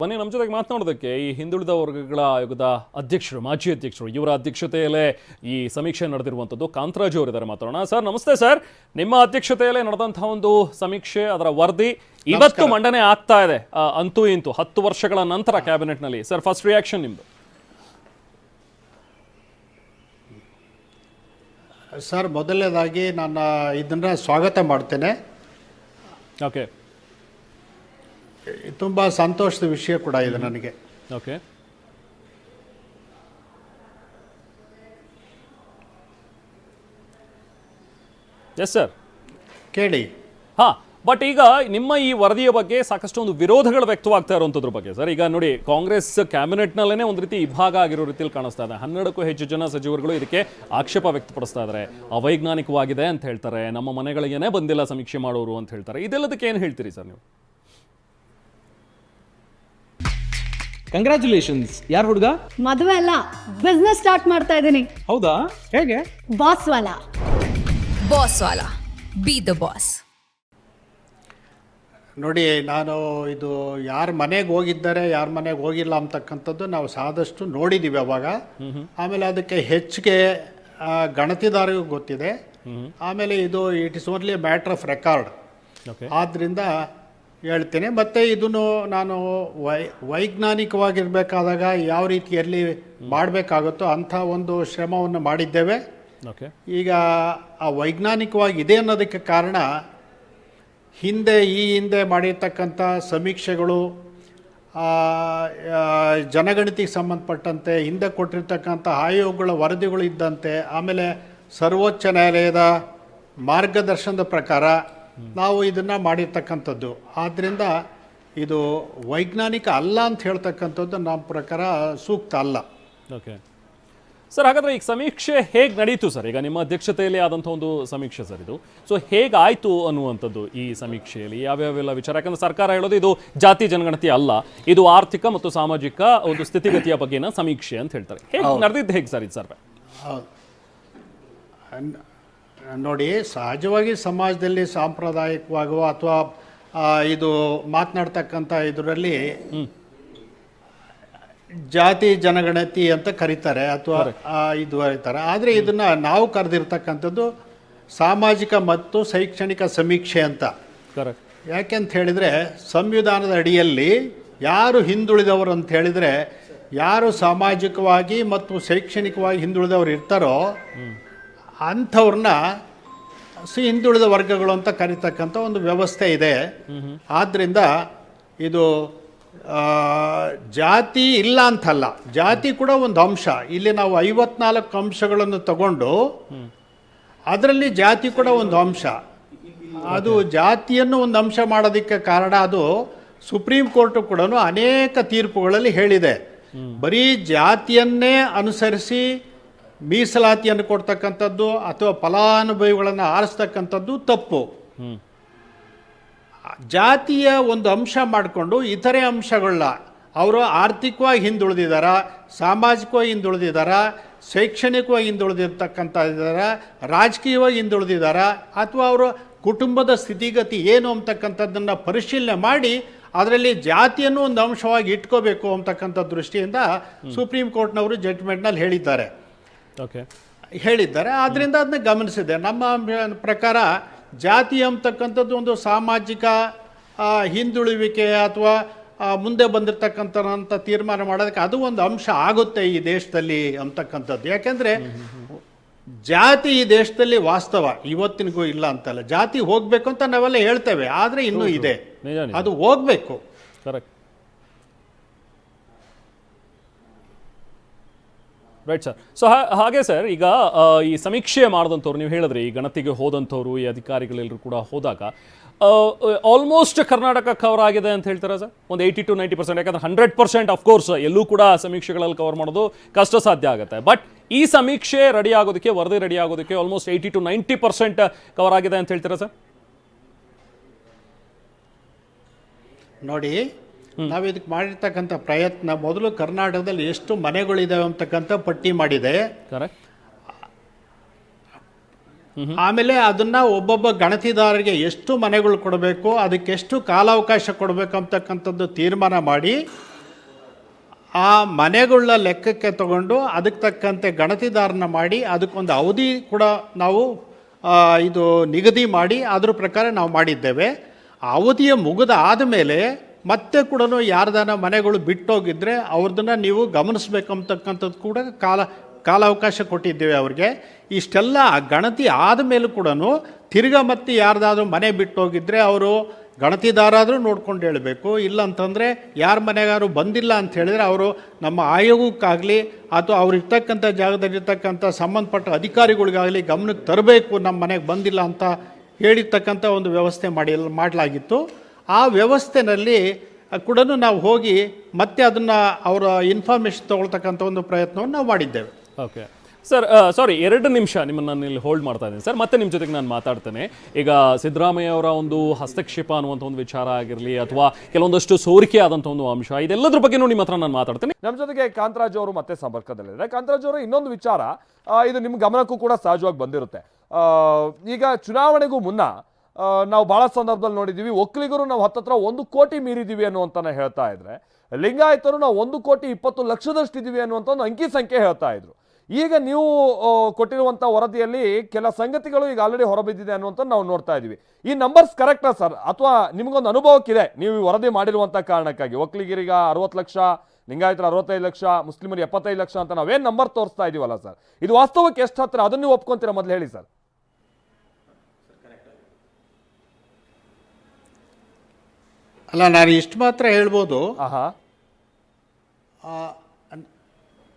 ಬನ್ನಿ ನಮ್ಮ ಜೊತೆಗೆ ಮಾತನಾಡೋದಕ್ಕೆ ಈ ಹಿಂದುಳಿದ ವರ್ಗಗಳ ಆಯೋಗದ ಅಧ್ಯಕ್ಷರು, ಮಾಜಿ ಅಧ್ಯಕ್ಷರು, ಇವರ ಅಧ್ಯಕ್ಷತೆಯಲ್ಲೇ ಈ ಸಮೀಕ್ಷೆ ನಡೆದಿರುವಂಥದ್ದು ಕಾಂತರಾಜು ಅವರಿದ್ದಾರೆ. ಮಾತಾಡೋಣ. ಸರ್ ನಮಸ್ತೆ. ಸರ್, ನಿಮ್ಮ ಅಧ್ಯಕ್ಷತೆಯಲ್ಲೇ ನಡೆದಂತಹ ಒಂದು ಸಮೀಕ್ಷೆ, ಅದರ ವರದಿ ಇವತ್ತು ಮಂಡನೆ ಆಗ್ತಾ ಇದೆ. ಅಂತೂ ಇಂತೂ 10 ವರ್ಷಗಳ ನಂತರ ಕ್ಯಾಬಿನೆಟ್ನಲ್ಲಿ. ಸರ್, ಫಸ್ಟ್ ರಿಯಾಕ್ಷನ್ ನಿಮ್ಮದು? ಸರ್, ಮೊದಲನೇದಾಗಿ ನಾನು ಇದನ್ನು ಸ್ವಾಗತ ಮಾಡ್ತೇನೆ. ಓಕೆ, ತುಂಬ ಸಂತೋಷದ ವಿಷಯ ಕೂಡ ಇದೆ ನನಗೆ. ಓಕೆ, ಎಸ್ ಸರ್, ಕೇಳಿ. ಹಾಂ, ಬಟ್ ಈಗ ನಿಮ್ಮ ಈ ವರದಿಯ ಬಗ್ಗೆ ಸಾಕಷ್ಟು ಒಂದು ವಿರೋಧಗಳು ವ್ಯಕ್ತವಾಗ್ತಾ ಇರುವಂಥದ್ರ ಬಗ್ಗೆ ಸರ್, ಈಗ ನೋಡಿ, ಕಾಂಗ್ರೆಸ್ ಕ್ಯಾಬಿನೆಟ್ನಲ್ಲೇ ಒಂದು ರೀತಿ ಇಬ್ಬಾಗ ಆಗಿರೋ ರೀತಿಯಲ್ಲಿ ಕಾಣಿಸ್ತಾ ಇದೆ. 12ಕ್ಕೂ ಹೆಚ್ಚು ಜನ ಸಚಿವರುಗಳು ಇದಕ್ಕೆ ಆಕ್ಷೇಪ ವ್ಯಕ್ತಪಡಿಸ್ತಾ ಇದ್ದಾರೆ. ಅವೈಜ್ಞಾನಿಕವಾಗಿದೆ ಅಂತ ಹೇಳ್ತಾರೆ. ನಮ್ಮ ಮನೆಗಳಿಗೇನೆ ಬಂದಿಲ್ಲ ಸಮೀಕ್ಷೆ ಮಾಡೋರು ಅಂತ ಹೇಳ್ತಾರೆ. ಇದೆಲ್ಲದಕ್ಕೆ ಏನು ಹೇಳ್ತೀರಿ ಸರ್ ನೀವು? ಕಂಗ್ರ್ಯಾಚುಲೇಷನ್ಸ್. ಯಾರು ಹುಡುಗ? ಮದುವೆ ಅಲ್ಲ, ಬಿಸ್ನೆಸ್ ಸ್ಟಾರ್ಟ್ ಮಾಡ್ತಾ ಇದ್ದೀನಿ. ಹೌದಾ? ಹೇಗೆ? Boss Vala. Boss Vala, B the boss. ನೋಡಿ, ನಾನು ಇದು ಯಾರ ಮನೆಗೆ ಹೋಗಿದ್ದಾರೆ, ಯಾರ ಮನೆಗೆ ಹೋಗಿಲ್ಲ ಅಂತಕ್ಕಂಥದ್ದು ನಾವು ಸಾದಷ್ಟು ನೋಡಿದ್ದೀವಿ ಅವಾಗ. ಆಮೇಲೆ ಅದಕ್ಕೆ ಹೆಚ್ಚಿಗೆ ಗಣತಿದಾರರಿಗೂ ಗೊತ್ತಿದೆ. ಆಮೇಲೆ ಇದು it is only matter of record. ಆದ್ದರಿಂದ ಹೇಳ್ತೇನೆ. ಮತ್ತು ಇದನ್ನು ನಾನು ವೈಜ್ಞಾನಿಕವಾಗಿರಬೇಕಾದಾಗ ಯಾವ ರೀತಿಯಲ್ಲಿ ಮಾಡಬೇಕಾಗುತ್ತೋ ಅಂಥ ಒಂದು ಶ್ರಮವನ್ನು ಮಾಡಿದ್ದೇವೆ. ಈಗ ಆ ವೈಜ್ಞಾನಿಕವಾಗಿ ಇದೆ ಅನ್ನೋದಕ್ಕೆ ಕಾರಣ ಈ ಹಿಂದೆ ಮಾಡಿರ್ತಕ್ಕಂಥ ಸಮೀಕ್ಷೆಗಳು, ಜನಗಣತಿಗೆ ಸಂಬಂಧಪಟ್ಟಂತೆ ಹಿಂದೆ ಕೊಟ್ಟಿರ್ತಕ್ಕಂಥ ಆಯೋಗಗಳ ವರದಿಗಳು ಇದ್ದಂತೆ, ಆಮೇಲೆ ಸರ್ವೋಚ್ಚ ನ್ಯಾಯಾಲಯದ ಮಾರ್ಗದರ್ಶನದ ಪ್ರಕಾರ ನಾವು ಇದನ್ನು ಮಾಡಿರ್ತಕ್ಕಂಥದ್ದು. ಆದ್ದರಿಂದ ಇದು ವೈಜ್ಞಾನಿಕ ಅಲ್ಲ ಅಂತ ಹೇಳ್ತಕ್ಕಂಥದ್ದು ನಮ್ಮ ಪ್ರಕಾರ ಸೂಕ್ತ ಅಲ್ಲ. ಓಕೆ ಸರ್, ಹಾಗಾದರೆ ಈಗ ಸಮೀಕ್ಷೆ ಹೇಗೆ ನಡೀತು ಸರ್? ಈಗ ನಿಮ್ಮ ಅಧ್ಯಕ್ಷತೆಯಲ್ಲಿ ಆದಂಥ ಒಂದು ಸಮೀಕ್ಷೆ ಸರ್ ಇದು. ಸೊ ಹೇಗಾಯಿತು ಅನ್ನುವಂಥದ್ದು ಈ ಸಮೀಕ್ಷೆಯಲ್ಲಿ ಯಾವ್ಯಾವೆಲ್ಲ ವಿಚಾರ? ಯಾಕಂದರೆ ಸರ್ಕಾರ ಹೇಳೋದು ಇದು ಜಾತಿ ಜನಗಣತಿ ಅಲ್ಲ, ಇದು ಆರ್ಥಿಕ ಮತ್ತು ಸಾಮಾಜಿಕ ಒಂದು ಸ್ಥಿತಿಗತಿಯ ಬಗ್ಗೆನ ಸಮೀಕ್ಷೆ ಅಂತ ಹೇಳ್ತಾರೆ. ಹೇಗೆ ನಡೆದಿದ್ದು ಹೇಗೆ ಸರ್ ಇದು ಸರ್ವೆ? ನೋಡಿ, ಸಹಜವಾಗಿ ಸಮಾಜದಲ್ಲಿ ಸಾಂಪ್ರದಾಯಿಕವಾಗುವ ಅಥವಾ ಇದು ಮಾತನಾಡ್ತಕ್ಕಂಥ ಇದರಲ್ಲಿ ಜಾತಿ ಜನಗಣತಿ ಅಂತ ಕರೀತಾರೆ ಅಥವಾ ಇದು ಕರೀತಾರೆ. ಆದರೆ ಇದನ್ನು ನಾವು ಕರೆದಿರ್ತಕ್ಕಂಥದ್ದು ಸಾಮಾಜಿಕ ಮತ್ತು ಶೈಕ್ಷಣಿಕ ಸಮೀಕ್ಷೆ ಅಂತ. ಯಾಕೆಂತ ಹೇಳಿದರೆ, ಸಂವಿಧಾನದ ಅಡಿಯಲ್ಲಿ ಯಾರು ಹಿಂದುಳಿದವರು ಅಂತ ಹೇಳಿದರೆ, ಯಾರು ಸಾಮಾಜಿಕವಾಗಿ ಮತ್ತು ಶೈಕ್ಷಣಿಕವಾಗಿ ಹಿಂದುಳಿದವರು ಇರ್ತಾರೋ ಅಂಥವ್ರನ್ನ ಹಿಂದುಳಿದ ವರ್ಗಗಳು ಅಂತ ಕರೀತಕ್ಕಂಥ ಒಂದು ವ್ಯವಸ್ಥೆ ಇದೆ. ಆದ್ದರಿಂದ ಇದು ಜಾತಿ ಇಲ್ಲ ಅಂತಲ್ಲ, ಜಾತಿ ಕೂಡ ಒಂದು ಅಂಶ. ಇಲ್ಲಿ ನಾವು 54 ಅಂಶಗಳನ್ನು ತಗೊಂಡು ಅದರಲ್ಲಿ ಜಾತಿ ಕೂಡ ಒಂದು ಅಂಶ. ಅದು ಜಾತಿಯನ್ನು ಒಂದು ಅಂಶ ಮಾಡೋದಕ್ಕೆ ಕಾರಣ, ಅದು ಸುಪ್ರೀಂ ಕೋರ್ಟು ಕೂಡ ಅನೇಕ ತೀರ್ಪುಗಳಲ್ಲಿ ಹೇಳಿದೆ. ಬರೀ ಜಾತಿಯನ್ನೇ ಅನುಸರಿಸಿ ಮೀಸಲಾತಿಯನ್ನು ಕೊಡ್ತಕ್ಕಂಥದ್ದು ಅಥವಾ ಫಲಾನುಭವಿಗಳನ್ನು ಆರಿಸ್ತಕ್ಕಂಥದ್ದು ತಪ್ಪು. ಜಾತಿಯ ಒಂದು ಅಂಶ ಮಾಡಿಕೊಂಡು ಇತರೆ ಅಂಶಗಳನ್ನ, ಅವರು ಆರ್ಥಿಕವಾಗಿ ಹಿಂದುಳಿದಿದ್ದಾರ, ಸಾಮಾಜಿಕವಾಗಿ ಹಿಂದುಳಿದಿದ್ದಾರ, ಶೈಕ್ಷಣಿಕವಾಗಿ ಹಿಂದುಳಿದಿರ್ತಕ್ಕಂಥ ಇದ್ದಾರ, ರಾಜಕೀಯವಾಗಿ ಹಿಂದುಳಿದಿದ್ದಾರ, ಅಥವಾ ಅವರು ಕುಟುಂಬದ ಸ್ಥಿತಿಗತಿ ಏನು ಅಂತಕ್ಕಂಥದ್ದನ್ನು ಪರಿಶೀಲನೆ ಮಾಡಿ ಅದರಲ್ಲಿ ಜಾತಿಯನ್ನು ಒಂದು ಅಂಶವಾಗಿ ಇಟ್ಕೋಬೇಕು ಅಂತಕ್ಕಂಥ ದೃಷ್ಟಿಯಿಂದ ಸುಪ್ರೀಂ ಕೋರ್ಟ್ನವರು ಜಡ್ಜ್ಮೆಂಟ್ನಲ್ಲಿ ಹೇಳಿದ್ದಾರೆ. ಆದ್ದರಿಂದ ಅದನ್ನ ಗಮನಿಸಿದೆ. ನಮ್ಮ ಪ್ರಕಾರ ಜಾತಿ ಅಂತಕ್ಕಂಥದ್ದು ಒಂದು ಸಾಮಾಜಿಕ ಹಿಂದುಳುವಿಕೆ ಅಥವಾ ಮುಂದೆ ಬಂದಿರತಕ್ಕಂಥ ತೀರ್ಮಾನ ಮಾಡೋದಕ್ಕೆ ಅದು ಒಂದು ಅಂಶ ಆಗುತ್ತೆ ಈ ದೇಶದಲ್ಲಿ ಅಂತಕ್ಕಂಥದ್ದು. ಯಾಕೆಂದರೆ ಜಾತಿ ಈ ದೇಶದಲ್ಲಿ ವಾಸ್ತವ, ಇವತ್ತಿನಿಗೂ ಇಲ್ಲ ಅಂತಲ್ಲ. ಜಾತಿ ಹೋಗಬೇಕು ಅಂತ ನಾವೆಲ್ಲ ಹೇಳ್ತೇವೆ, ಆದರೆ ಇನ್ನೂ ಇದೆ, ಅದು ಹೋಗಬೇಕು. Correct, right sir. ಸೊ ಹಾಗೆ ಸರ್, ಈಗ ಈ ಸಮೀಕ್ಷೆ ಮಾಡಿದಂಥವ್ರು, ನೀವು ಹೇಳಿದ್ರಿ ಈ ಗಣತಿಗೆ ಹೋದಂಥವ್ರು, ಈ ಅಧಿಕಾರಿಗಳೆಲ್ಲರೂ ಕೂಡ ಹೋದಾಗ ಆಲ್ಮೋಸ್ಟ್ ಕರ್ನಾಟಕ ಕವರ್ ಆಗಿದೆ ಅಂತ ಹೇಳ್ತಾರೆ ಸರ್. ಒಂದು 80 to 90%. ಯಾಕಂದರೆ 100% ಅಫ್ಕೋರ್ಸ್ ಎಲ್ಲೂ ಕೂಡ ಸಮೀಕ್ಷೆಗಳಲ್ಲಿ ಕವರ್ ಮಾಡೋದು ಕಷ್ಟ ಸಾಧ್ಯ ಆಗುತ್ತೆ. ಬಟ್ ಈ ಸಮೀಕ್ಷೆ ರೆಡಿ ಆಗೋದಕ್ಕೆ, ವರದಿ ರೆಡಿ ಆಗೋದಕ್ಕೆ ಆಲ್ಮೋಸ್ಟ್ 80 to 90% ಕವರ್ ಆಗಿದೆ ಅಂತ ಹೇಳ್ತೀರಾ ಸರ್? ನೋಡಿ, ನಾವು ಇದಕ್ಕೆ ಮಾಡಿರ್ತಕ್ಕಂಥ ಪ್ರಯತ್ನ, ಮೊದಲು ಕರ್ನಾಟಕದಲ್ಲಿ ಎಷ್ಟು ಮನೆಗಳಿದ್ದಾವೆ ಅಂತಕ್ಕಂಥ ಪಟ್ಟಿ ಮಾಡಿದೆ. ಆಮೇಲೆ ಅದನ್ನ ಒಬ್ಬೊಬ್ಬ ಗಣತಿದಾರರಿಗೆ ಎಷ್ಟು ಮನೆಗಳು ಕೊಡಬೇಕು, ಅದಕ್ಕೆ ಎಷ್ಟು ಕಾಲಾವಕಾಶ ಕೊಡಬೇಕು ಅಂತಕ್ಕಂಥದ್ದು ತೀರ್ಮಾನ ಮಾಡಿ ಆ ಮನೆಗಳ ಲೆಕ್ಕಕ್ಕೆ ತಗೊಂಡು ಅದಕ್ಕೆ ತಕ್ಕಂತೆ ಗಣತಿದಾರನ ಮಾಡಿ ಅದಕ್ಕೊಂದು ಅವಧಿ ಕೂಡ ನಾವು ಇದು ನಿಗದಿ ಮಾಡಿ ಅದ್ರ ಪ್ರಕಾರ ನಾವು ಮಾಡಿದ್ದೇವೆ. ಆ ಅವಧಿಯ ಮುಗಿದ ಆದಮೇಲೆ ಮತ್ತೆ ಕೂಡ ಯಾರ್ದಾನ ಮನೆಗಳು ಬಿಟ್ಟೋಗಿದ್ರೆ ಅವ್ರದನ್ನ ನೀವು ಗಮನಿಸ್ಬೇಕಂತಕ್ಕಂಥದ್ದು ಕೂಡ ಕಾಲಾವಕಾಶ ಕೊಟ್ಟಿದ್ದೇವೆ ಅವ್ರಿಗೆ. ಇಷ್ಟೆಲ್ಲ ಗಣತಿ ಆದಮೇಲೂ ಕೂಡ ತಿರ್ಗಾ ಮತ್ತೆ ಯಾರ್ದಾದ್ರೂ ಮನೆ ಬಿಟ್ಟೋಗಿದ್ರೆ ಅವರು ಗಣತಿದಾರಾದರೂ ನೋಡ್ಕೊಂಡು ಹೇಳಬೇಕು. ಇಲ್ಲ ಅಂತಂದರೆ ಯಾರ ಮನೆಗಾರು ಬಂದಿಲ್ಲ ಅಂತ ಹೇಳಿದ್ರೆ ಅವರು ನಮ್ಮ ಆಯೋಗಕ್ಕಾಗಲಿ ಅಥವಾ ಅವ್ರು ಇರ್ತಕ್ಕಂಥ ಜಾಗದಲ್ಲಿರ್ತಕ್ಕಂಥ ಸಂಬಂಧಪಟ್ಟ ಅಧಿಕಾರಿಗಳಿಗಾಗಲಿ ಗಮನಕ್ಕೆ ತರಬೇಕು, ನಮ್ಮ ಮನೆಗೆ ಬಂದಿಲ್ಲ ಅಂತ ಹೇಳಿರ್ತಕ್ಕಂಥ ಒಂದು ವ್ಯವಸ್ಥೆ ಮಾಡಲಾಗಿತ್ತು. ಆ ವ್ಯವಸ್ಥೆನಲ್ಲಿ ಕೂಡ ನಾವು ಹೋಗಿ ಮತ್ತೆ ಅದನ್ನು ಅವರ ಇನ್ಫಾರ್ಮೇಷನ್ ತೊಗೊಳ್ತಕ್ಕಂಥ ಒಂದು ಪ್ರಯತ್ನವನ್ನು ನಾವು ಮಾಡಿದ್ದೇವೆ. ಓಕೆ ಸರ್, ಸಾರಿ 2 ನಿಮಿಷ ನಿಮ್ಮನ್ನು ನಾನು ಇಲ್ಲಿ ಹೋಲ್ಡ್ ಮಾಡ್ತಾ ಇದ್ದೀನಿ ಸರ್, ಮತ್ತೆ ನಿಮ್ಮ ಜೊತೆಗೆ ನಾನು ಮಾತಾಡ್ತೇನೆ. ಈಗ ಸಿದ್ದರಾಮಯ್ಯ ಅವರ ಒಂದು ಹಸ್ತಕ್ಷೇಪ ಅನ್ನುವಂಥ ಒಂದು ವಿಚಾರ ಆಗಿರಲಿ ಅಥವಾ ಕೆಲವೊಂದಷ್ಟು ಸೋರಿಕೆ ಆದಂಥ ಒಂದು ಅಂಶ, ಇದೆಲ್ಲದ್ರ ಬಗ್ಗೆನೂ ನಿಮ್ಮ ಹತ್ರ ನಾನು ಮಾತಾಡ್ತೇನೆ. ನಮ್ಮ ಜೊತೆಗೆ ಕಾಂತರಾಜ್ ಅವರು ಮತ್ತೆ ಸಂಪರ್ಕದಲ್ಲಿದ್ದಾರೆ. ಕಾಂತರಾಜ್ ಅವರು, ಇನ್ನೊಂದು ವಿಚಾರ, ಇದು ನಿಮ್ಮ ಗಮನಕ್ಕೂ ಕೂಡ ಸಹಜವಾಗಿ ಬಂದಿರುತ್ತೆ. ಈಗ ಚುನಾವಣೆಗೂ ಮುನ್ನ ನಾವು ಬಹಳ ಸಂದರ್ಭದಲ್ಲಿ ನೋಡಿದ್ದೀವಿ, ಒಕ್ಕಲಿಗರು ನಾವು ಹತ್ತತ್ರ 1 ಕೋಟಿ ಮೀರಿದ್ದೀವಿ ಅನ್ನುವಂತಾನೆ ಹೇಳ್ತಾ ಇದ್ರೆ, ಲಿಂಗಾಯತರು ನಾವು 1,20,00,000 ಅನ್ನುವಂಥ ಒಂದು ಅಂಕಿ ಸಂಖ್ಯೆ ಹೇಳ್ತಾ ಇದ್ರು. ಈಗ ನೀವು ಕೊಟ್ಟಿರುವಂಥ ವರದಿಯಲ್ಲಿ ಕೆಲ ಸಂಗತಿಗಳು ಈಗ ಆಲ್ರೆಡಿ ಹೊರಬಿದ್ದಿದೆ ಅನ್ನುವಂಥ ನಾವು ನೋಡ್ತಾ ಇದ್ದೀವಿ. ಈ ನಂಬರ್ಸ್ ಕರೆಕ್ಟಾ ಸರ್, ಅಥವಾ ನಿಮಗೊಂದು ಅನುಭವಕ್ಕಿದೆ ನೀವು ಈ ವರದಿ ಮಾಡಿರುವಂಥ ಕಾರಣಕ್ಕಾಗಿ? ಒಕ್ಕಲಿಗರಿಗೆ 60 ಲಕ್ಷ, ಲಿಂಗಾಯತರ 65 ಲಕ್ಷ, ಮುಸ್ಲಿಮರು 75 ಲಕ್ಷ ಅಂತ ನಾವೇನು ನಂಬರ್ ತೋರಿಸ್ತಾ ಇದೀವಲ್ಲ ಸರ್, ಇದು ವಾಸ್ತವಕ್ಕೆ ಎಷ್ಟು ಹತ್ರ, ಅದನ್ನು ನೀವು ಒಪ್ಕೊಂತೀರಾ? ಮೊದಲು ಹೇಳಿ ಸರ್. ಅಲ್ಲ, ನಾನು ಇಷ್ಟು ಮಾತ್ರ ಹೇಳ್ಬೋದು.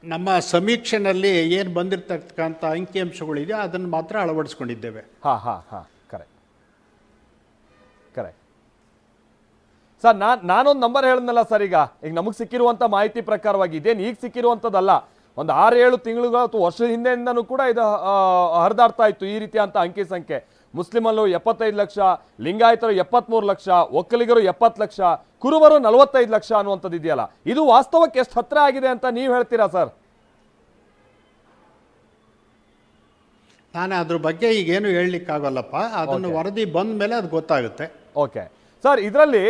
ನಮ್ಮ ಸಮೀಕ್ಷೆನಲ್ಲಿ ಏನು ಬಂದಿರತಕ್ಕಂಥ ಅಂಕಿಅಂಶಗಳಿದೆ ಅದನ್ನು ಮಾತ್ರ ಅಳವಡಿಸ್ಕೊಂಡಿದ್ದೇವೆ. Correct correct sir. ನಾನೊಂದು ನಂಬರ್ ಹೇಳಿದ್ನಲ್ಲ ಸರ್, ಈಗ ನಮಗೆ ಸಿಕ್ಕಿರುವಂಥ ಮಾಹಿತಿ ಪ್ರಕಾರವಾಗಿ ಇದೇನು ಈಗ ಸಿಕ್ಕಿರುವಂಥದ್ದಲ್ಲ, ಒಂದು 6-7 ತಿಂಗಳು ಅಥವಾ ವರ್ಷದ ಹಿಂದೆಯಿಂದನೂ ಕೂಡ ಇದು ಹರಿದಾಡ್ತಾ ಇತ್ತು ಈ ರೀತಿಯ ಅಂಕಿ ಸಂಖ್ಯೆ. ಮುಸ್ಲಿಮರು 75 ಲಕ್ಷ, ಲಿಂಗಾಯತರು 73 ಲಕ್ಷ, ಒಕ್ಕಲಿಗರು 70 ಲಕ್ಷ, ಕುರುಬರು 45 ಲಕ್ಷ ಅನ್ನುವಂಥದ್ದು ಇದೆಯಲ್ಲ, ಇದು ವಾಸ್ತವಕ್ಕೆ ಎಷ್ಟು ಹತ್ರ ಆಗಿದೆ ಅಂತ ನೀವು ಹೇಳ್ತೀರಾ ಸರ್? ನಾನು ಅದ್ರ ಬಗ್ಗೆ ಈಗೇನು ಹೇಳಲಿಕ್ಕಾಗಲ್ಲಪ್ಪ, ಅದನ್ನು ವರದಿ ಬಂದ ಮೇಲೆ ಅದು ಗೊತ್ತಾಗುತ್ತೆ. ಓಕೆ ಸರ್, ಇದರಲ್ಲಿ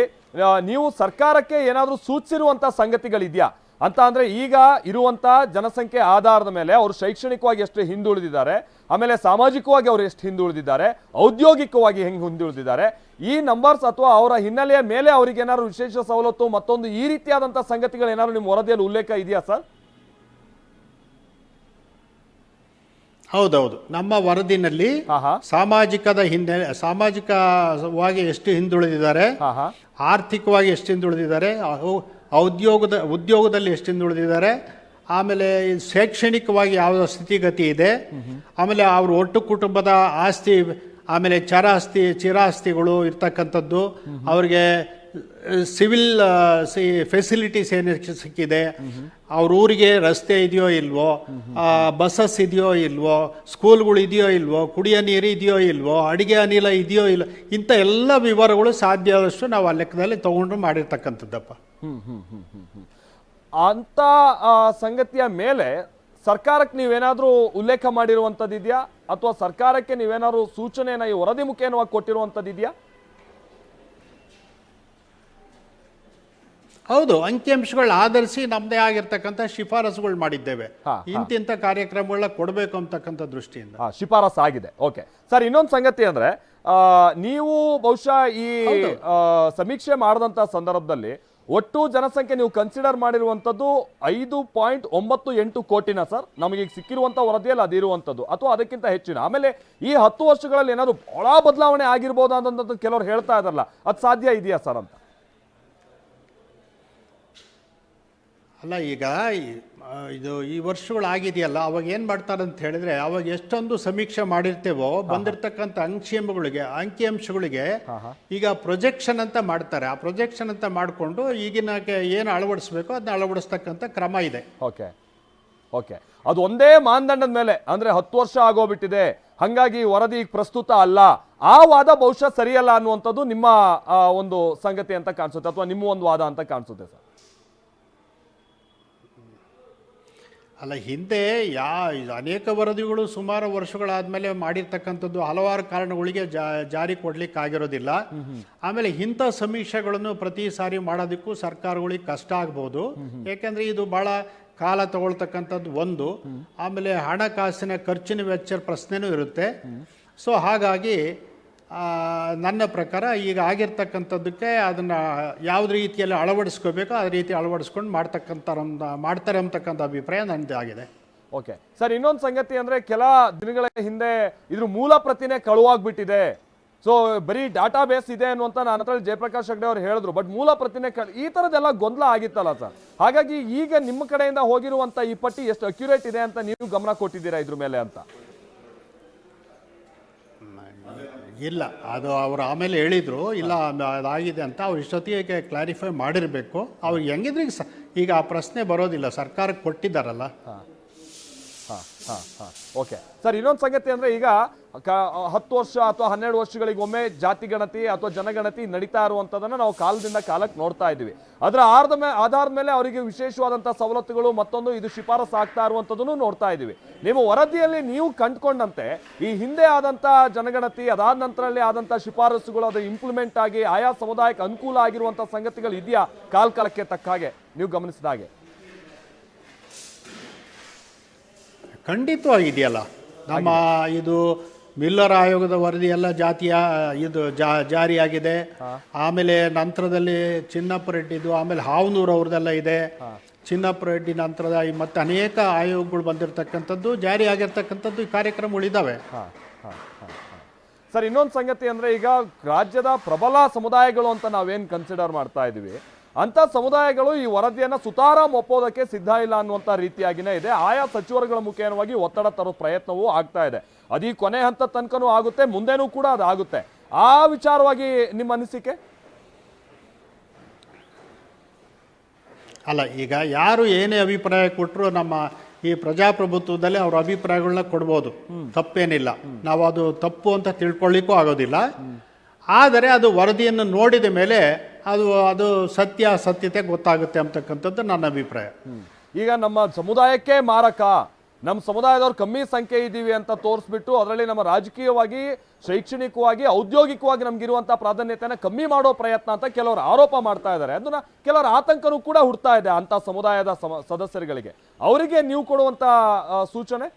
ನೀವು ಸರ್ಕಾರಕ್ಕೆ ಏನಾದರೂ ಸೂಚಿಸಿರುವಂಥ ಸಂಗತಿಗಳಿದೆಯಾ ಅಂತ? ಅಂದರೆ ಈಗ ಇರುವಂಥ ಜನಸಂಖ್ಯೆ ಆಧಾರದ ಮೇಲೆ ಅವರು ಶೈಕ್ಷಣಿಕವಾಗಿ ಎಷ್ಟು ಹಿಂದುಳಿದಿದ್ದಾರೆ, ಆಮೇಲೆ ಸಾಮಾಜಿಕವಾಗಿ ಅವರು ಎಷ್ಟು ಹಿಂದುಳಿದಿದ್ದಾರೆ, ಔದ್ಯೋಗಿಕವಾಗಿ ಹೆಂಗೆ ಹಿಂದುಳಿದಿದ್ದಾರೆ, ಈ ನಂಬರ್ಸ್ ಅಥವಾ ಅವರ ಹಿನ್ನೆಲೆಯ ಮೇಲೆ ಅವರಿಗೆ ಏನಾದ್ರು ವಿಶೇಷ ಸವಲತ್ತು ಮತ್ತೊಂದು ಈ ರೀತಿಯಾದಂಥ ಸಂಗತಿಗಳು ಏನಾದ್ರು ನಿಮ್ಮ ವರದಿಯಲ್ಲಿ ಉಲ್ಲೇಖ ಇದೆಯಾ ಸರ್? ಹೌದೌದು, ನಮ್ಮ ವರದಿನಲ್ಲಿ ಸಾಮಾಜಿಕವಾಗಿ ಎಷ್ಟು ಹಿಂದುಳಿದಿದ್ದಾರೆ, ಆರ್ಥಿಕವಾಗಿ ಎಷ್ಟು ಹಿಂದುಳಿದಿದ್ದಾರೆ, ಉದ್ಯೋಗದಲ್ಲಿ ಎಷ್ಟು ಹಿಂದುಳಿದಿದ್ದಾರೆ, ಆಮೇಲೆ ಶೈಕ್ಷಣಿಕವಾಗಿ ಯಾವ ಸ್ಥಿತಿಗತಿ ಇದೆ, ಆಮೇಲೆ ಅವ್ರ ಒಟ್ಟು ಕುಟುಂಬದ ಆಸ್ತಿ, ಆಮೇಲೆ ಚಿರಾಸ್ತಿಗಳು ಇರ್ತಕ್ಕಂಥದ್ದು, ಅವ್ರಿಗೆ ಸಿವಿಲ್ ಫೆಸಿಲಿಟೀಸ್ ಏನು ಸಿಕ್ಕಿದೆ, ಅವ್ರ ಊರಿಗೆ ರಸ್ತೆ ಇದೆಯೋ ಇಲ್ವೋ, ಬಸ್ಸಸ್ ಇದೆಯೋ ಇಲ್ವೋ, ಸ್ಕೂಲ್ಗಳು ಇದೆಯೋ ಇಲ್ವೋ, ಕುಡಿಯೋ ನೀರು ಇದೆಯೋ ಇಲ್ವೋ, ಅಡಿಗೆ ಅನಿಲ ಇದೆಯೋ ಇಲ್ವೋ, ಇಂಥ ಎಲ್ಲ ವಿವರಗಳು ಸಾಧ್ಯ ಆದಷ್ಟು ನಾವು ಆ ಲೆಕ್ಕದಲ್ಲಿ ತಗೊಂಡು ಮಾಡಿರ್ತಕ್ಕಂಥದ್ದಪ್ಪ. ಅಂತ ಸಂಗತಿಯ ಮೇಲೆ ಸರ್ಕಾರಕ್ಕೆ ನೀವೇನಾದ್ರೂ ಉಲ್ಲೇಖ ಮಾಡಿರುವಂಥದ್ದು ಇದೆಯಾ, ಅಥವಾ ಸರ್ಕಾರಕ್ಕೆ ನೀವೇನಾದ್ರೂ ಸೂಚನೆಯನ್ನ ಈ ವರದಿ ಮುಖೇನವಾಗಿ ಕೊಟ್ಟಿರುವಂಥದ್ದು ಇದೆಯಾ? ಹೌದು, ಅಂಕಿಅಂಶಗಳು ಆಧರಿಸಿ ನಮ್ಮದೇ ಆಗಿರ್ತಕ್ಕಂಥ ಶಿಫಾರಸುಗಳು ಮಾಡಿದ್ದೇವೆ, ಇಂತಿಂಥ ಕಾರ್ಯಕ್ರಮಗಳನ್ನ ಕೊಡಬೇಕು ಅಂತಕ್ಕಂಥ ದೃಷ್ಟಿಯಿಂದ ಶಿಫಾರಸು ಆಗಿದೆ. ಓಕೆ ಸರ್, ಇನ್ನೊಂದು ಸಂಗತಿ ಅಂದ್ರೆ ನೀವು ಬಹುಶಃ ಈ ಸಮೀಕ್ಷೆ ಮಾಡಿದಂಥ ಸಂದರ್ಭದಲ್ಲಿ ಒಟ್ಟು ಜನಸಂಖ್ಯೆ ನೀವು ಕನ್ಸಿಡರ್ ಮಾಡಿರುವಂಥದ್ದು 5.98 ಕೋಟಿನ ಸರ್? ನಮಗೆ ಸಿಕ್ಕಿರುವಂಥ ವರದಿಯಲ್ಲಿ ಅದಿರುವಂಥದ್ದು ಅಥವಾ ಅದಕ್ಕಿಂತ ಹೆಚ್ಚಿನ? ಆಮೇಲೆ ಈ 10 ವರ್ಷಗಳಲ್ಲಿ ಏನಾದ್ರು ಬಹಳ ಬದಲಾವಣೆ ಆಗಿರ್ಬೋದಾ ಅಂತ ಕೆಲವರು ಹೇಳ್ತಾ ಇದಾರಲ್ಲ, ಅದು ಸಾಧ್ಯ ಇದೆಯಾ ಸರ್ ಅಂತ? ಅಲ್ಲ, ಈಗ ಇದು ಈ ವರ್ಷಗಳಾಗಿದೆಯಲ್ಲ, ಅವಾಗ ಏನು ಮಾಡ್ತಾರೆ ಅಂತ ಹೇಳಿದ್ರೆ, ಅವಾಗ ಎಷ್ಟೊಂದು ಸಮೀಕ್ಷೆ ಮಾಡಿರ್ತೇವೋ ಬಂದಿರತಕ್ಕಂಥ ಅಂಕಿಅಂಶಗಳಿಗೆ ಈಗ ಪ್ರೊಜೆಕ್ಷನ್ ಅಂತ ಮಾಡ್ತಾರೆ. ಆ ಪ್ರೊಜೆಕ್ಷನ್ ಅಂತ ಮಾಡಿಕೊಂಡು ಈಗಿನ ಏನು ಅಳವಡಿಸ್ಬೇಕೋ ಅದನ್ನ ಅಳವಡಿಸ್ತಕ್ಕಂಥ ಕ್ರಮ ಇದೆ. ಓಕೆ ಓಕೆ, ಅದು ಒಂದೇ ಮಾನದಂಡದ ಮೇಲೆ, ಅಂದ್ರೆ 10 ವರ್ಷ ಆಗೋಗ್ಬಿಟ್ಟಿದೆ ಹಾಗಾಗಿ ವರದಿ ಪ್ರಸ್ತುತ ಅಲ್ಲ, ಆ ವಾದ ಬಹುಶಃ ಸರಿಯಲ್ಲ ಅನ್ನುವಂಥದ್ದು ನಿಮ್ಮ ಒಂದು ಸಂಗತಿ ಅಂತ ಕಾಣಿಸುತ್ತೆ, ಅಥವಾ ನಿಮ್ಮ ಒಂದು ವಾದ ಅಂತ ಕಾಣಿಸುತ್ತೆ ಸರ್? ಅಲ್ಲ, ಹಿಂದೆ ಅನೇಕ ವರದಿಗಳು ಸುಮಾರು ವರ್ಷಗಳಾದಮೇಲೆ ಮಾಡಿರ್ತಕ್ಕಂಥದ್ದು ಹಲವಾರು ಕಾರಣಗಳಿಗೆ ಜಾರಿ ಕೊಡ್ಲಿಕ್ಕೆ ಆಗಿರೋದಿಲ್ಲ. ಆಮೇಲೆ ಇಂಥ ಸಮೀಕ್ಷೆಗಳನ್ನು ಪ್ರತಿ ಸಾರಿ ಮಾಡೋದಕ್ಕೂ ಸರ್ಕಾರಗಳಿಗೆ ಕಷ್ಟ ಆಗ್ಬೋದು. ಯಾಕೆಂದರೆ ಇದು ಭಾಳ ಕಾಲ ತಗೊಳ್ತಕ್ಕಂಥದ್ದು ಒಂದು, ಆಮೇಲೆ ಹಣಕಾಸಿನ ಖರ್ಚಿನ ವೆಚ್ಚ ಪ್ರಶ್ನೆನೂ ಇರುತ್ತೆ. ಸೊ ಹಾಗಾಗಿ ನನ್ನ ಪ್ರಕಾರ ಈಗ ಆಗಿರ್ತಕ್ಕಂಥದ್ದಕ್ಕೆ ಅದನ್ನು ಯಾವುದೇ ರೀತಿಯಲ್ಲಿ ಅಳವಡಿಸ್ಕೋಬೇಕು ಆ ರೀತಿ ಅಳವಡಿಸ್ಕೊಂಡು ಮಾಡ್ತಾರೆ ಅಂತಕ್ಕಂಥ ಅಭಿಪ್ರಾಯ ನನ್ನದು ಆಗಿದೆ. ಓಕೆ ಸರ್, ಇನ್ನೊಂದು ಸಂಗತಿ ಅಂದರೆ ಕೆಲ ದಿನಗಳ ಹಿಂದೆ ಇದ್ರ ಮೂಲ ಪ್ರತಿನೇ ಕಳುವಾಗ್ಬಿಟ್ಟಿದೆ, ಸೊ ಬರೀ ಡಾಟಾ ಬೇಸ್ ಇದೆ ಅನ್ನುವಂಥ ನನ್ನ ಹತ್ರ ಜಯಪ್ರಕಾಶ್ ಹೆಗ್ಡೆ ಅವರು ಹೇಳಿದ್ರು. ಬಟ್ ಮೂಲ ಪ್ರತಿನೇ ಈ ಥರದ್ದೆಲ್ಲ ಗೊಂದಲ ಆಗಿತ್ತಲ್ಲ ಸರ್, ಹಾಗಾಗಿ ಈಗ ನಿಮ್ಮ ಕಡೆಯಿಂದ ಹೋಗಿರುವಂಥ ಈ ಪಟ್ಟಿ ಎಷ್ಟು ಅಕ್ಯುರೇಟ್ ಇದೆ ಅಂತ ನೀವು ಗಮನ ಕೊಟ್ಟಿದ್ದೀರಾ ಇದ್ರ ಮೇಲೆ ಅಂತ? ಇಲ್ಲ, ಅದು ಅವರು ಆಮೇಲೆ ಹೇಳಿದರು ಇಲ್ಲ ಅದಾಗಿದೆ ಅಂತ. ಅವ್ರು ಇಷ್ಟೊತ್ತಿಗೆ ಕ್ಲಾರಿಫೈ ಮಾಡಿರಬೇಕು. ಅವ್ರಿಗೆ ಹೆಂಗಿದ್ರೆ ಈಗ ಆ ಪ್ರಶ್ನೆ ಬರೋದಿಲ್ಲ, ಸರ್ಕಾರಕ್ಕೆ ಕೊಟ್ಟಿದ್ದಾರಲ್ಲ. ಓಕೆ ಸರ್, ಇನ್ನೊಂದು ಸಂಗತಿ ಅಂದರೆ ಈಗ 10 ವರ್ಷ ಅಥವಾ 12 ವರ್ಷಗಳಿಗೊಮ್ಮೆ ಜಾತಿ ಗಣತಿ ಅಥವಾ ಜನಗಣತಿ ನಡೀತಾ ಇರುವಂಥದ್ದನ್ನು ನಾವು ಕಾಲದಿಂದ ಕಾಲಕ್ಕೆ ನೋಡ್ತಾ ಇದ್ದೀವಿ. ಅದರ ಆಧಾರದ ಮೇಲೆ ಅವರಿಗೆ ವಿಶೇಷವಾದಂಥ ಸವಲತ್ತುಗಳು ಮತ್ತೊಂದು ಇದು ಶಿಫಾರಸು ಆಗ್ತಾ ಇರುವಂಥದ್ದನ್ನು ನೋಡ್ತಾ ಇದ್ದೀವಿ. ನಿಮ್ಮ ವರದಿಯಲ್ಲಿ ನೀವು ಕಂಡುಕೊಂಡಂತೆ ಈ ಹಿಂದೆ ಆದಂಥ ಜನಗಣತಿ ಅದಾದ ನಂತರದಲ್ಲಿ ಆದಂಥ ಶಿಫಾರಸುಗಳು ಅದು ಇಂಪ್ಲಿಮೆಂಟ್ ಆಗಿ ಆಯಾ ಸಮುದಾಯಕ್ಕೆ ಅನುಕೂಲ ಆಗಿರುವಂಥ ಸಂಗತಿಗಳು ಇದೆಯಾ ಕಾಲಕ್ಕೆ ತಕ್ಕ ಹಾಗೆ ನೀವು ಗಮನಿಸಿದ ಹಾಗೆ? ಖಂಡಿತವಾಗಿದೆಯಲ್ಲ. ನಮ್ಮ ಇದು ಮಿಲ್ಲರ್ ಆಯೋಗದ ವರದಿ ಎಲ್ಲ ಜಾತಿಯ ಇದು ಜಾರಿಯಾಗಿದೆ. ಆಮೇಲೆ ನಂತರದಲ್ಲಿ ಚಿನ್ನಪ್ಪ ರೆಡ್ಡಿದು, ಆಮೇಲೆ ಹಾವನೂರು ಅವ್ರದ್ದೆಲ್ಲ ಇದೆ. ಚಿನ್ನಪ್ಪ ರೆಡ್ಡಿ ನಂತರದ ಮತ್ತು ಅನೇಕ ಆಯೋಗಗಳು ಬಂದಿರತಕ್ಕಂಥದ್ದು ಜಾರಿ ಆಗಿರ್ತಕ್ಕಂಥದ್ದು ಈ ಕಾರ್ಯಕ್ರಮಗಳಿದ್ದಾವೆ. ಸರ್, ಇನ್ನೊಂದು ಸಂಗತಿ ಅಂದರೆ ಈಗ ರಾಜ್ಯದ ಪ್ರಬಲ ಸಮುದಾಯಗಳು ಅಂತ ನಾವೇನು ಕನ್ಸಿಡರ್ ಮಾಡ್ತಾ ಇದ್ದೀವಿ, ಅಂಥ ಸಮುದಾಯಗಳು ಈ ವರದಿಯನ್ನು ಸುತಾರಾಮ್ ಒಪ್ಪೋದಕ್ಕೆ ಸಿದ್ಧ ಇಲ್ಲ ಅನ್ನುವಂಥ ರೀತಿಯಾಗಿಯೇ ಇದೆ. ಆಯಾ ಸಚಿವರುಗಳ ಮುಖೇನವಾಗಿ ಒತ್ತಡ ತರೋ ಪ್ರಯತ್ನವೂ ಆಗ್ತಾ ಇದೆ. ಅದು ಈ ಕೊನೆ ಹಂತದ ತನಕನೂ ಆಗುತ್ತೆ, ಮುಂದೆನೂ ಕೂಡ ಅದು ಆಗುತ್ತೆ. ಆ ವಿಚಾರವಾಗಿ ನಿಮ್ಮ ಅನಿಸಿಕೆ? ಅಲ್ಲ, ಈಗ ಯಾರು ಏನೇ ಅಭಿಪ್ರಾಯ ಕೊಟ್ಟರು ನಮ್ಮ ಈ ಪ್ರಜಾಪ್ರಭುತ್ವದಲ್ಲಿ ಅವ್ರ ಅಭಿಪ್ರಾಯಗಳನ್ನ ಕೊಡ್ಬೋದು, ತಪ್ಪೇನಿಲ್ಲ. ನಾವು ಅದು ತಪ್ಪು ಅಂತ ತಿಳ್ಕೊಳ್ಳಿಕ್ಕೂ ಆಗೋದಿಲ್ಲ. ಆದರೆ ಅದು ವರದಿಯನ್ನು ನೋಡಿದ ಮೇಲೆ ಅದು ಸತ್ಯತೆ ಗೊತ್ತಾಗುತ್ತೆ ಅಂತಕ್ಕಂಥದ್ದು ನನ್ನ ಅಭಿಪ್ರಾಯ. ಈಗ ನಮ್ಮ ಸಮುದಾಯಕ್ಕೆ ಮಾರಕ, ನಮ್ಮ ಸಮುದಾಯದವ್ರು ಕಮ್ಮಿ ಸಂಖ್ಯೆ ಇದ್ದೀವಿ ಅಂತ ತೋರಿಸ್ಬಿಟ್ಟು ಅದರಲ್ಲಿ ನಮ್ಮ ರಾಜಕೀಯವಾಗಿ, ಶೈಕ್ಷಣಿಕವಾಗಿ, ಔದ್ಯೋಗಿಕವಾಗಿ ನಮಗಿರುವಂಥ ಪ್ರಾಧಾನ್ಯತೆಯನ್ನು ಕಮ್ಮಿ ಮಾಡೋ ಪ್ರಯತ್ನ ಅಂತ ಕೆಲವರು ಆರೋಪ ಮಾಡ್ತಾ ಇದ್ದಾರೆ. ಅದನ್ನ ಕೆಲವರ ಆತಂಕನೂ ಕೂಡ ಹುಡ್ತಾ ಇದೆ ಅಂಥ ಸಮುದಾಯದ ಸದಸ್ಯರುಗಳಿಗೆ. ಅವರಿಗೆ ನೀವು ಕೊಡುವಂಥ ಸೂಚನೆ?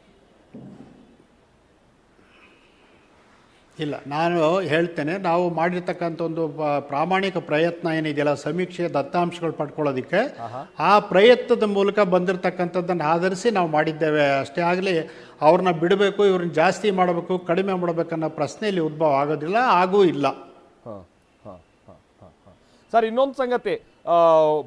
ಇಲ್ಲ, ನಾನು ಹೇಳ್ತೇನೆ, ನಾವು ಮಾಡಿರ್ತಕ್ಕಂಥ ಒಂದು ಪ್ರಾಮಾಣಿಕ ಪ್ರಯತ್ನ ಏನಿದೆಯಲ್ಲ ಸಮೀಕ್ಷೆ ದತ್ತಾಂಶಗಳು ಪಡ್ಕೊಳ್ಳೋದಕ್ಕೆ, ಆ ಪ್ರಯತ್ನದ ಮೂಲಕ ಬಂದಿರತಕ್ಕಂಥದ್ದನ್ನು ಆಧರಿಸಿ ನಾವು ಮಾಡಿದ್ದೇವೆ ಅಷ್ಟೇ. ಆಗಲಿ ಅವ್ರನ್ನ ಬಿಡಬೇಕು, ಇವ್ರನ್ನ ಜಾಸ್ತಿ ಮಾಡಬೇಕು, ಕಡಿಮೆ ಮಾಡಬೇಕನ್ನೋ ಪ್ರಶ್ನೆ ಇಲ್ಲಿ ಉದ್ಭವ ಆಗೋದಿಲ್ಲ, ಆಗೂ ಇಲ್ಲ. ಸರ್, ಇನ್ನೊಂದು ಸಂಗತಿ,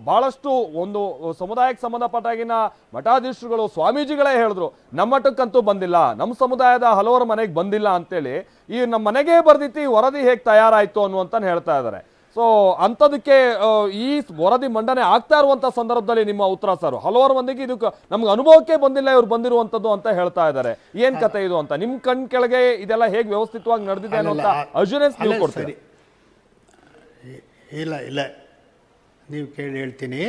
ಬಹಳಷ್ಟು ಒಂದು ಸಮುದಾಯಕ್ಕೆ ಸಂಬಂಧಪಟ್ಟಾಗಿನ ಮಠಾಧೀಶರುಗಳು, ಸ್ವಾಮೀಜಿಗಳೇ ಹೇಳಿದ್ರು ನಮ್ಮ ಮಠಕ್ಕಂತೂ ಬಂದಿಲ್ಲ, ನಮ್ಮ ಸಮುದಾಯದ ಹಲವರ ಮನೆಗೆ ಬಂದಿಲ್ಲ ಅಂತೇಳಿ. ಈ ನಮ್ಮ ಮನೆಗೆ ಬರ್ದಿತ್ತು, ಈ ವರದಿ ಹೇಗೆ ತಯಾರಾಯಿತು ಅನ್ನುವಂತ ಹೇಳ್ತಾ ಇದ್ದಾರೆ. ಸೊ ಅಂಥದಕ್ಕೆ ಈ ವರದಿ ಮಂಡನೆ ಆಗ್ತಾ ಇರುವಂಥ ಸಂದರ್ಭದಲ್ಲಿ ನಿಮ್ಮ ಉತ್ತರ ಸರ್? ಹಲವಾರು ಮಂದಿಗೆ ಇದಕ್ಕೆ ನಮ್ಗೆ ಅನುಭವಕ್ಕೆ ಬಂದಿಲ್ಲ ಇವ್ರು ಬಂದಿರುವಂಥದ್ದು ಅಂತ ಹೇಳ್ತಾ ಇದ್ದಾರೆ. ಏನ್ ಕತೆ ಇದು ಅಂತ ನಿಮ್ಮ ಕಣ್ ಕೆಳಗೆ ಇದೆಲ್ಲ ಹೇಗೆ ವ್ಯವಸ್ಥಿತವಾಗಿ ನಡೆದಿದೆ ಅನ್ನುವಂಥ ಅಶ್ಯೂರೆನ್ಸ್ ನೀವು ಕೊಡ್ತೀರಿ? ಇಲ್ಲ, ನೀವು ಕೇಳಿ ಹೇಳ್ತೀನಿ.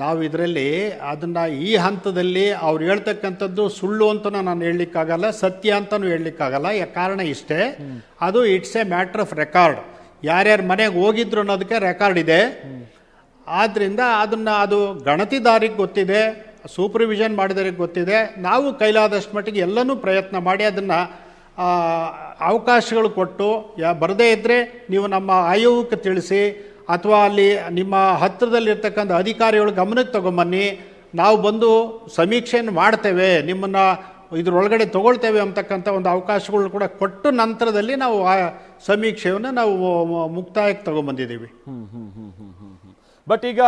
ನಾವು ಇದರಲ್ಲಿ ಅದನ್ನು ಈ ಹಂತದಲ್ಲಿ ಅವ್ರು ಹೇಳ್ತಕ್ಕಂಥದ್ದು ಸುಳ್ಳು ಅಂತ ನಾನು ಹೇಳಲಿಕ್ಕಾಗಲ್ಲ, ಸತ್ಯ ಅಂತಲೂ ಹೇಳಲಿಕ್ಕಾಗಲ್ಲ. ಕಾರಣ ಇಷ್ಟೇ, ಅದು it's A matter of record. ಯಾರ್ಯಾರ ಮನೆಗೆ ಹೋಗಿದ್ರು ಅನ್ನೋದಕ್ಕೆ ರೆಕಾರ್ಡ್ ಇದೆ. ಆದ್ದರಿಂದ ಅದು ಗಣತಿದಾರಿಗೆ ಗೊತ್ತಿದೆ, ಸೂಪರ್ವಿಷನ್ ಮಾಡಿದವ್ರಿಗೆ ಗೊತ್ತಿದೆ. ನಾವು ಕೈಲಾದಷ್ಟು ಮಟ್ಟಿಗೆ ಎಲ್ಲನೂ ಪ್ರಯತ್ನ ಮಾಡಿ ಅದನ್ನು ಅವಕಾಶಗಳು ಕೊಟ್ಟು, ಬರದೇ ಇದ್ದರೆ ನೀವು ನಮ್ಮ ಆಯೋಗಕ್ಕೆ ತಿಳಿಸಿ, ಅಥವಾ ಅಲ್ಲಿ ನಿಮ್ಮ ಹತ್ತಿರದಲ್ಲಿರ್ತಕ್ಕಂಥ ಅಧಿಕಾರಿಗಳು ಗಮನಕ್ಕೆ ತಗೊಂಬನ್ನಿ, ನಾವು ಬಂದು ಸಮೀಕ್ಷೆಯನ್ನು ಮಾಡ್ತೇವೆ, ನಿಮ್ಮನ್ನು ಇದರೊಳಗಡೆ ತಗೊಳ್ತೇವೆ ಅಂತಕ್ಕಂಥ ಒಂದು ಅವಕಾಶಗಳು ಕೂಡ ಕೊಟ್ಟು ನಂತರದಲ್ಲಿ ನಾವು ಆ ಸಮೀಕ್ಷೆಯನ್ನು ನಾವು ಮುಕ್ತಾಯಕ್ಕೆ ತಗೊಂಬಂದಿದ್ದೀವಿ. ಬಟ್ ಈಗ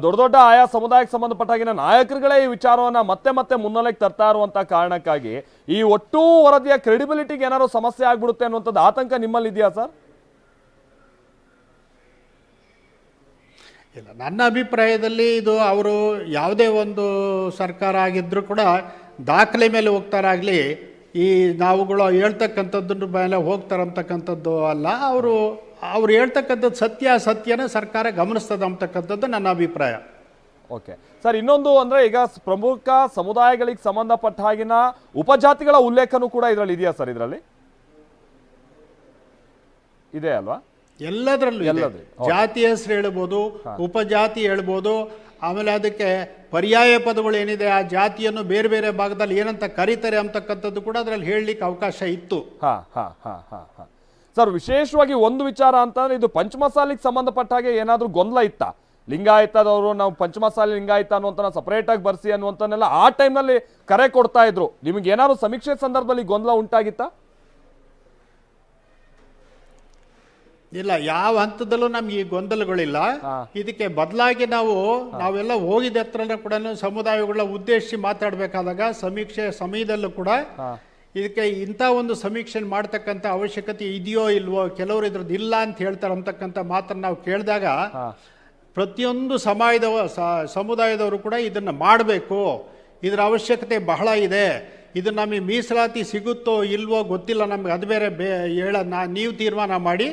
ದೊಡ್ಡ ದೊಡ್ಡ ಆಯಾ ಸಮುದಾಯಕ್ಕೆ ಸಂಬಂಧಪಟ್ಟಾಗಿನ ನಾಯಕರುಗಳೇ ಈ ವಿಚಾರವನ್ನ ಮತ್ತೆ ಮುನ್ನೆಲೆಗೆ ತರ್ತಾ ಇರುವಂತ ಕಾರಣಕ್ಕಾಗಿ ಈ ಒಟ್ಟು ವರದಿಯ ಕ್ರೆಡಿಬಿಲಿಟಿಗೆ ಏನಾದ್ರು ಸಮಸ್ಯೆ ಆಗ್ಬಿಡುತ್ತೆ ಅನ್ನುವಂಥದ್ದು ಆತಂಕ ನಿಮ್ಮಲ್ಲಿ ಇದೆಯಾ ಸರ್? ಇಲ್ಲ, ನನ್ನ ಅಭಿಪ್ರಾಯದಲ್ಲಿ ಇದು ಅವರು ಯಾವುದೇ ಒಂದು ಸರ್ಕಾರ ಆಗಿದ್ದರೂ ಕೂಡ ದಾಖಲೆ ಮೇಲೆ ಹೋಗ್ತಾರಾಗಲಿ, ಈ ನಾವುಗಳು ಹೇಳ್ತಕ್ಕಂಥದ್ದು ಮೇಲೆ ಹೋಗ್ತಾರಂತಕ್ಕಂಥದ್ದು ಅಲ್ಲ. ಅವರು ಹೇಳ್ತಕ್ಕಂಥದ್ದು ಸತ್ಯನ ಸರ್ಕಾರ ಗಮನಿಸ್ತದೆ ಅಂತಕ್ಕಂಥದ್ದು ನನ್ನ ಅಭಿಪ್ರಾಯ. ಓಕೆ ಸರ್, ಇನ್ನೊಂದು ಅಂದ್ರೆ ಈಗ ಪ್ರಮುಖ ಸಮುದಾಯಗಳಿಗೆ ಸಂಬಂಧಪಟ್ಟ ಹಾಗಿನ ಉಪಜಾತಿಗಳ ಉಲ್ಲೇಖನೂ ಕೂಡ ಇದರಲ್ಲಿ ಇದೆಯಾ ಸರ್? ಇದರಲ್ಲಿ ಇದೆ ಅಲ್ವಾ? ಎಲ್ಲದರಲ್ಲೂ ಇದೆ. ಎಲ್ಲದು. ಜಾತಿ ಹೆಸರು ಹೇಳ್ಬೋದು, ಉಪಜಾತಿ ಹೇಳ್ಬೋದು, ಆಮೇಲೆ ಅದಕ್ಕೆ ಪರ್ಯಾಯ ಪದಗಳು ಏನಿದೆ, ಆ ಜಾತಿಯನ್ನು ಬೇರೆ ಬೇರೆ ಭಾಗದಲ್ಲಿ ಏನಂತ ಕರೀತಾರೆ ಅಂತಕ್ಕಂಥದ್ದು ಕೂಡ ಅದರಲ್ಲಿ ಹೇಳಲಿಕ್ಕೆ ಅವಕಾಶ ಇತ್ತು. ಸರ್, ವಿಶೇಷವಾಗಿ ಒಂದು ವಿಚಾರ ಅಂತಂದ್ರೆ ಇದು ಪಂಚಮಸಾಲಿಗೆ ಸಂಬಂಧಪಟ್ಟ ಹಾಗೆ ಏನಾದರೂ ಗೊಂದಲ ಇತ್ತಾ? ಲಿಂಗಾಯತದವರು ನಾವು ಪಂಚಮಸಾಲಿ ಲಿಂಗಾಯತ ಅನ್ನುವಂತ ಸಪರೇಟ್ ಆಗಿ ಬರ್ಸಿ ಅನ್ನುವಂತನ್ನೆಲ್ಲ ಆ ಟೈಮ್ನಲ್ಲಿ ಕರೆ ಕೊಡ್ತಾ ಇದ್ರು. ನಿಮ್ಗೆ ಏನಾದ್ರು ಸಮೀಕ್ಷೆ ಸಂದರ್ಭದಲ್ಲಿ ಗೊಂದಲ ಉಂಟಾಗಿತ್ತಾ? ಇಲ್ಲ, ಯಾವ ಹಂತದಲ್ಲೂ ನಮ್ಗೆ ಈ ಗೊಂದಲಗಳಿಲ್ಲ. ಇದಕ್ಕೆ ಬದಲಾಗಿ ನಾವೆಲ್ಲ ಹೋಗಿದ ಹತ್ರ ಕೂಡ ಸಮುದಾಯಗಳ ಉದ್ದೇಶಿಸಿ ಮಾತಾಡಬೇಕಾದಾಗ ಸಮೀಕ್ಷೆ ಸಮಯದಲ್ಲೂ ಕೂಡ ಇದಕ್ಕೆ ಇಂಥ ಒಂದು ಸಮೀಕ್ಷೆ ಮಾಡ್ತಕ್ಕಂಥ ಅವಶ್ಯಕತೆ ಇದೆಯೋ ಇಲ್ವೋ, ಕೆಲವರು ಇದ್ರದ್ದು ಇಲ್ಲ ಅಂತ ಹೇಳ್ತಾರೆ ಅಂತಕ್ಕಂಥ ಮಾತನ್ನು ನಾವು ಕೇಳಿದಾಗ ಪ್ರತಿಯೊಂದು ಸಮುದಾಯದವರು ಕೂಡ ಇದನ್ನು ಮಾಡಬೇಕು, ಇದರ ಅವಶ್ಯಕತೆ ಬಹಳ ಇದೆ, ಇದು ನಮಗೆ ಮೀಸಲಾತಿ ಸಿಗುತ್ತೋ ಇಲ್ವೋ ಗೊತ್ತಿಲ್ಲ ನಮಗೆ, ಅದು ಬೇರೆ ನೀವು ತೀರ್ಮಾನ ಮಾಡಿ,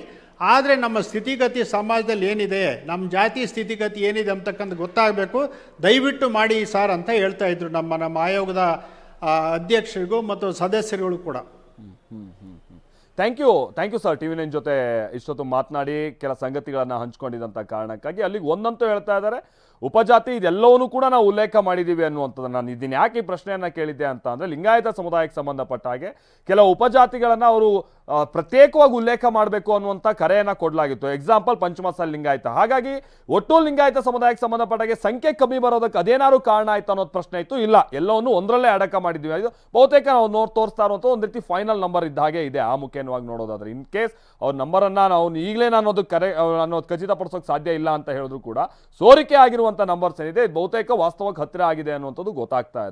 ಆದರೆ ನಮ್ಮ ಸ್ಥಿತಿಗತಿ ಸಮಾಜದಲ್ಲಿ ಏನಿದೆ, ನಮ್ಮ ಜಾತಿ ಸ್ಥಿತಿಗತಿ ಏನಿದೆ ಅಂತಕ್ಕಂಥ ಗೊತ್ತಾಗಬೇಕು, ದಯವಿಟ್ಟು ಮಾಡಿ ಸರ್ ಅಂತ ಹೇಳ್ತಾ ಇದ್ರು ನಮ್ಮ ಆಯೋಗದ ಅಧ್ಯಕ್ಷರಿಗೂ ಮತ್ತು ಸದಸ್ಯರುಗಳು ಕೂಡ. ಥ್ಯಾಂಕ್ ಯು ಸರ್, TV9 ಜೊತೆ ಇಷ್ಟೊತ್ತು ಮಾತನಾಡಿ ಕೆಲ ಸಂಗತಿಗಳನ್ನು ಹಂಚ್ಕೊಂಡಿದ್ದಂಥ ಕಾರಣಕ್ಕಾಗಿ. ಅಲ್ಲಿಗೆ ಒಂದಂತೂ ಹೇಳ್ತಾ ಇದ್ದಾರೆ, ಉಪಜಾತಿ ಇದೆಲ್ಲವನ್ನೂ ಕೂಡ ನಾವು ಉಲ್ಲೇಖ ಮಾಡಿದ್ದೀವಿ ಅನ್ನುವಂಥದ್ದು. ನಾನು ಇದನ್ನು ಯಾಕೆ ಈ ಪ್ರಶ್ನೆಯನ್ನು ಕೇಳಿದ್ದೆ ಅಂತ ಅಂದರೆ, ಲಿಂಗಾಯತ ಸಮುದಾಯಕ್ಕೆ ಸಂಬಂಧಪಟ್ಟ ಹಾಗೆ ಕೆಲವು ಉಪಜಾತಿಗಳನ್ನು ಅವರು ಪ್ರತ್ಯೇಕವಾಗಿ ಉಲ್ಲೇಖ ಮಾಡಬೇಕು ಅನ್ನುವಂಥ ಕರೆಯನ್ನು ಕೊಡಲಾಗಿತ್ತು. ಎಕ್ಸಾಂಪಲ್ ಪಂಚಮಸಾಲಿ ಲಿಂಗಾಯತ. ಹಾಗಾಗಿ ಒಟ್ಟು ಲಿಂಗಾಯತ ಸಮುದಾಯಕ್ಕೆ ಸಂಬಂಧಪಟ್ಟ ಹಾಗೆ ಸಂಖ್ಯೆ ಕಮ್ಮಿ ಬರೋದಕ್ಕೆ ಅದೇನಾದ್ರು ಕಾರಣ ಆಯ್ತು ಅನ್ನೋದು ಪ್ರಶ್ನೆ ಇತ್ತು. ಇಲ್ಲ, ಎಲ್ಲವನ್ನು ಒಂದರಲ್ಲೇ ಅಡಕ ಮಾಡಿದ್ವಿ. ಇದು ಬಹುತೇಕ ನಾವು ತೋರಿಸ್ತಾ ಇರುವಂಥ ಒಂದು ರೀತಿ ಫೈನಲ್ ನಂಬರ್ ಇದ್ದ ಹಾಗೆ ಇದೆ ಆ ಮುಖೇನವಾಗಿ ನೋಡೋದಾದ್ರೆ. ಇನ್ ಕೇಸ್ ಅವ್ರ ನಂಬರನ್ನು ನಾವು ಈಗಲೇ ಅನ್ನೋದು ಖಚಿತಪಡಿಸೋಕೆ ಸಾಧ್ಯ ಇಲ್ಲ ಅಂತ ಹೇಳಿದ್ರು ಕೂಡ ಸೋರಿಕೆ ಆಗಿರುವಂಥ ನಂಬರ್ಸ್ ಏನಿದೆ ಬಹುತೇಕ ವಾಸ್ತವಕ್ಕೆ ಹತ್ತಿರ ಆಗಿದೆ ಅನ್ನುವಂಥದ್ದು ಗೊತ್ತಾಗ್ತಾ ಇದೆ.